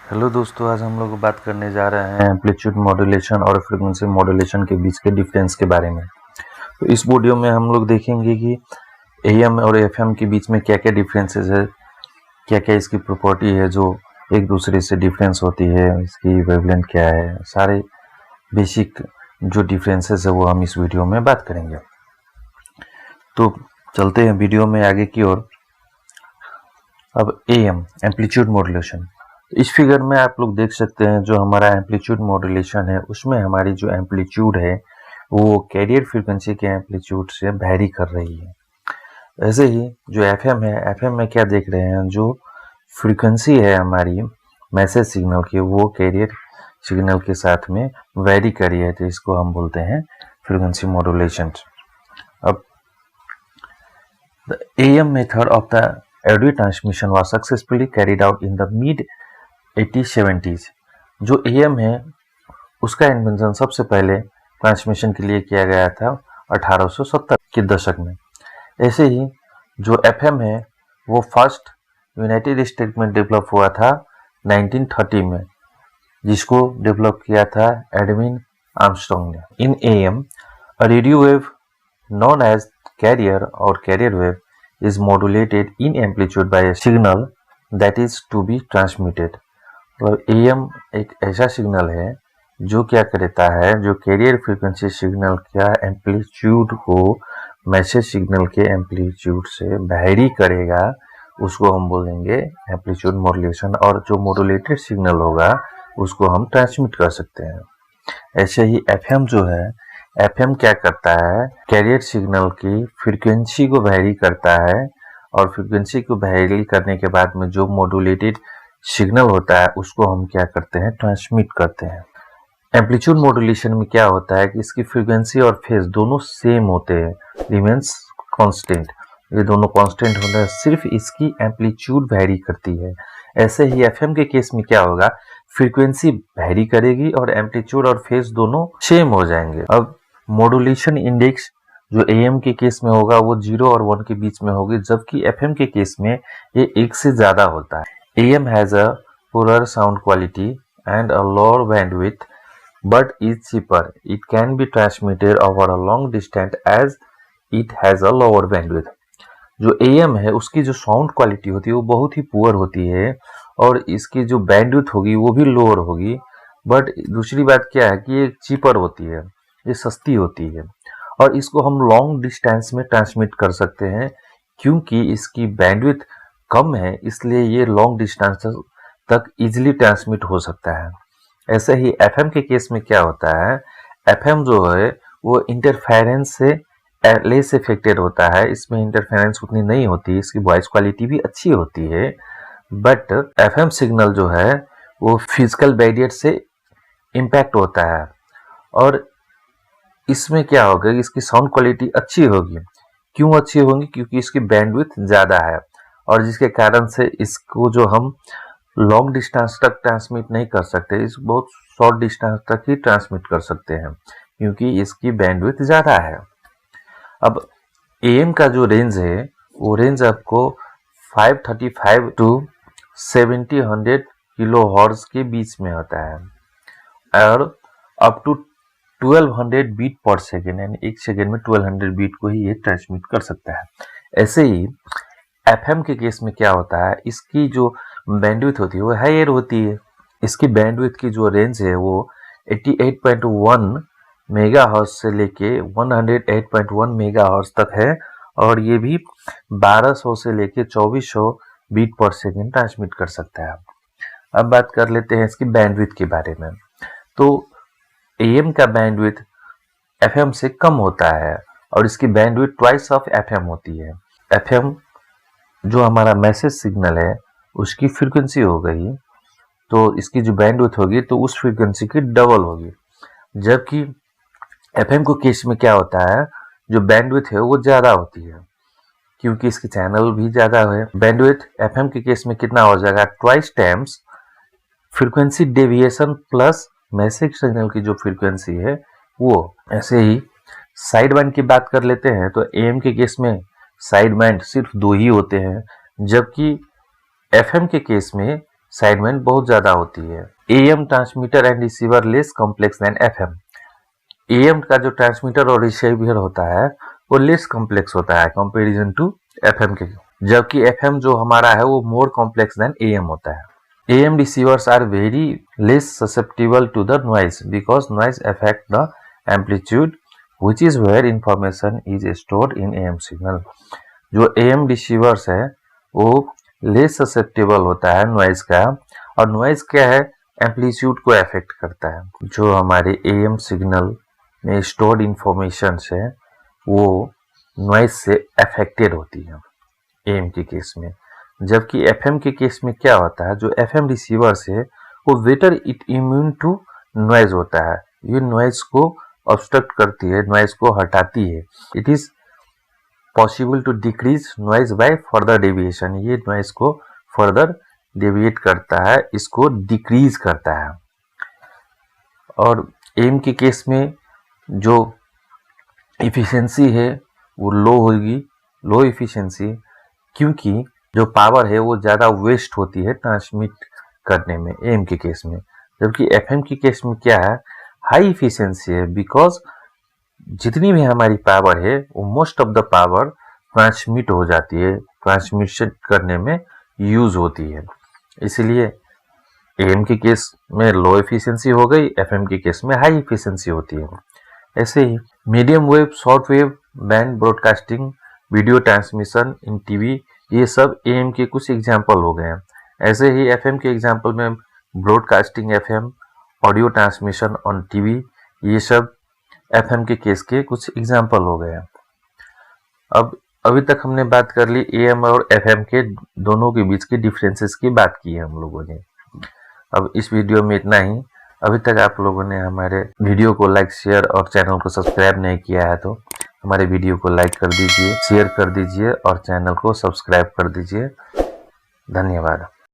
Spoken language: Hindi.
हेलो दोस्तों, आज हम लोग बात करने जा रहे हैं एम्पलीट्यूड मॉड्यूलेशन और फ्रीक्वेंसी मॉड्यूलेशन के बीच के डिफरेंस के बारे में। तो इस वीडियो में हम लोग देखेंगे कि एएम और एफएम के बीच में क्या क्या डिफरेंसेस है, क्या क्या इसकी प्रॉपर्टी है जो एक दूसरे से डिफरेंस होती है, इसकी वेवलेंथ क्या है, सारे बेसिक जो डिफरेंसेस है वो हम इस वीडियो में बात करेंगे। तो चलते हैं वीडियो में आगे की ओर। अब एएम एम्पलीट्यूड मॉड्यूलेशन, इस फिगर में आप लोग देख सकते हैं जो हमारा एम्पलीट्यूड मॉड्यूलेशन है उसमें हमारी जो एम्पलीट्यूड है वो कैरियर फ्रीक्वेंसी के एम्पलीट्यूड से वैरी कर रही है। ऐसे ही जो एफएम है, एफएम में क्या देख रहे हैं, जो फ्रीक्वेंसी है हमारी मैसेज सिग्नल की वो कैरियर सिग्नल के साथ में वैरी कर रही है, तो इसको हम बोलते हैं फ्रीक्वेंसी मॉड्यूलेशन। अब the am method of the audio transmission was successfully carried out in the mid 80-70s। जो एएम है उसका इन्वेंशन सबसे पहले ट्रांसमिशन के लिए किया गया था 1870 के दशक में। ऐसे ही जो एफएम है वो फर्स्ट यूनाइटेड स्टेट में डेवलप हुआ था 1930 में, जिसको डेवलप किया था एडविन आर्मस्ट्रॉन्ग ने। In AM radio wave known as carrier और carrier wave is modulated in amplitude by a signal that is to be transmitted। और एएम एक ऐसा सिग्नल है जो क्या करता है, जो कैरियर फ्रीक्वेंसी सिग्नल का एम्पलीट्यूड को मैसेज सिग्नल के एम्पलीट्यूड से वैरी करेगा, उसको हम बोलेंगे एम्पलीट्यूड मॉड्यूलेशन। और जो मॉड्यूलेटेड सिग्नल होगा उसको हम ट्रांसमिट कर सकते हैं। ऐसे ही एफएम जो है, एफएम क्या करता है, कैरियर सिग्नल की फ्रीक्वेंसी को वैरी करता है और फ्रीक्वेंसी को वैरी करने के बाद में जो मॉड्यूलेटेड सिग्नल होता है उसको हम क्या करते हैं, ट्रांसमिट करते हैं। एम्पलीट्यूड मॉड्यूलेशन में क्या होता है कि इसकी फ्रीक्वेंसी और फेज दोनों सेम होते हैं, रिमेन्स कांस्टेंट। ये दोनों कांस्टेंट होते हैं, सिर्फ इसकी एम्पलीट्यूड वैरी करती है। ऐसे ही एफएम के केस में क्या होगा, फ्रीक्वेंसी वैरी करेगी और एम्पलीट्यूड और फेज दोनों सेम हो जाएंगे। अब मॉड्यूलेशन इंडेक्स जो एएम के केस में होगा वो 0 और 1 के बीच में होगी, जबकि एफएम के केस में ये 1 से ज्यादा होता है। AM has a poorer sound quality and a lower bandwidth, but is cheaper. It can be transmitted over a long distance as it has a lower bandwidth। जो AM है उसकी जो साउंड क्वालिटी होती है वो बहुत ही पुअर होती है और इसकी जो बैंडविड्थ होगी वो भी लोअर होगी, बट दूसरी बात क्या है कि ये चीपर होती है, ये सस्ती होती है और इसको हम लॉन्ग डिस्टेंस में ट्रांसमिट कर सकते हैं। क्योंकि इसकी बैंडविड्थ कम है इसलिए ये लॉन्ग डिस्टेंस तक इजीली ट्रांसमिट हो सकता है। ऐसे ही एफएम के केस में क्या होता है, एफएम जो है वो इंटरफेरेंस से लेस इफेक्टेड होता है, इसमें इंटरफेरेंस उतनी नहीं होती, इसकी वॉइस क्वालिटी भी अच्छी होती है, बट एफएम सिग्नल जो है वो फिजिकल बैरियर से इम्पैक्ट होता है और इसमें क्या होगा, इसकी साउंड क्वालिटी अच्छी होगी। क्यों अच्छी होगी, क्योंकि इसकी बैंडविड्थ ज़्यादा है और जिसके कारण से इसको जो हम लॉन्ग डिस्टेंस तक ट्रांसमिट नहीं कर सकते, इस बहुत शॉर्ट डिस्टेंस तक ही ट्रांसमिट कर सकते हैं क्योंकि इसकी बैंडविड्थ ज़्यादा है। अब एएम का जो रेंज है वो रेंज आपको 535 टू 700 किलो हर्ट्ज के बीच में होता है और अप टू 1200 बीट पर सेकेंड, यानी एक सेकेंड में 1200 बीट को ही ये ट्रांसमिट कर सकता है। ऐसे ही एफएम के केस में क्या होता है, इसकी जो बैंडविड्थ होती है वो हायर होती है। इसकी बैंडविड्थ की जो रेंज है वो 88.1 मेगाहर्ट्ज से लेके 108.1 मेगाहर्ट्ज तक है और ये भी 1200 से लेके 2400 बीट पर सेकेंड ट्रांसमिट कर सकता है। अब बात कर लेते हैं इसकी बैंडविड्थ के बारे में। तो एएम का बैंडविड्थ एफएम से कम होता है और इसकी बैंडविड्थ ट्वाइस ऑफ एफएम होती है। एफएम जो हमारा मैसेज सिग्नल है उसकी फ्रीक्वेंसी हो गई तो इसकी जो बैंडविड्थ होगी तो उस फ्रीक्वेंसी की डबल होगी, जबकि एफएम को केस में क्या होता है, जो बैंडविड्थ है वो ज़्यादा होती है क्योंकि इसकी चैनल भी ज़्यादा है। बैंडविड्थ एफएम के केस में कितना हो जाएगा, twice times frequency deviation plus message signal की जो फ्रीक्वेंसी है वो। ऐसे ही साइड बैंड की बात कर लेते हैं तो एएम के केस में साइड बैंड सिर्फ 2 ही होते हैं, जबकि एफएम के केस में साइडबैंड बहुत ज्यादा होती है। AM transmitter and receiver less complex than FM। AM का जो ट्रांसमीटर और रिसीवर होता है वो लेस कॉम्प्लेक्स होता है कंपैरिजन टू FM के, जबकि FM जो हमारा है वो मोर कॉम्प्लेक्स देन AM होता है। AM receivers are very less susceptible to the noise because noise affect the amplitude which is where information is stored in AM signal। जो AM receivers है वो less susceptible होता है noise का, और noise क्या है, एम्पलीट्यूड को अफेक्ट करता है। जो हमारे AM सिग्नल में स्टोर्ड इंफॉर्मेशन है वो नॉइज से अफेक्टेड होती है AM के केस में, जबकि FM के केस में क्या होता है, जो FM रिसीवर्स है वो better it immune to noise होता है। ये नॉइज को ऑब्स्ट्रक्ट करती है, नॉइज को हटाती है। It is possible to decrease noise by further deviation. ये नॉइज को फर्दर डेविएट करता है, इसको डिक्रीज करता है। और AM के केस में जो इफिशिएंसी है वो लो होगी, लो इफिशिएंसी, क्योंकि जो पावर है वो ज़्यादा वेस्ट होती है ट्रांसमिट करने में AM के केस में। जबकि FM के केस में क्या है, हाई इफिशिएंसी है, बिकॉज जितनी भी हमारी पावर है वो most of the power transmit हो जाती है, ट्रांसमिशन करने में यूज होती है। इसलिए AM के केस में लो इफिशिएंसी हो गई, FM के केस में हाई इफिशिएंसी होती है। ऐसे ही medium wave, short wave band broadcasting, video transmission in TV, ये सब AM के कुछ एग्जाम्पल हो गए हैं। ऐसे ही FM के एग्जाम्पल में broadcasting FM, audio transmission on TV, ये सब FM के केस के कुछ एग्जाम्पल हो गए हैं। अब अभी तक हमने बात कर ली AM और FM के दोनों के बीच के डिफरेंसेस की बात की है हम लोगों ने। अब इस वीडियो में इतना ही। अभी तक आप लोगों ने हमारे वीडियो को लाइक, शेयर और चैनल को सब्सक्राइब नहीं किया है तो हमारे वीडियो को लाइक कर दीजिए, शेयर कर दीजिए और चैनल को सब्सक्राइब कर दीजिए। धन्यवाद।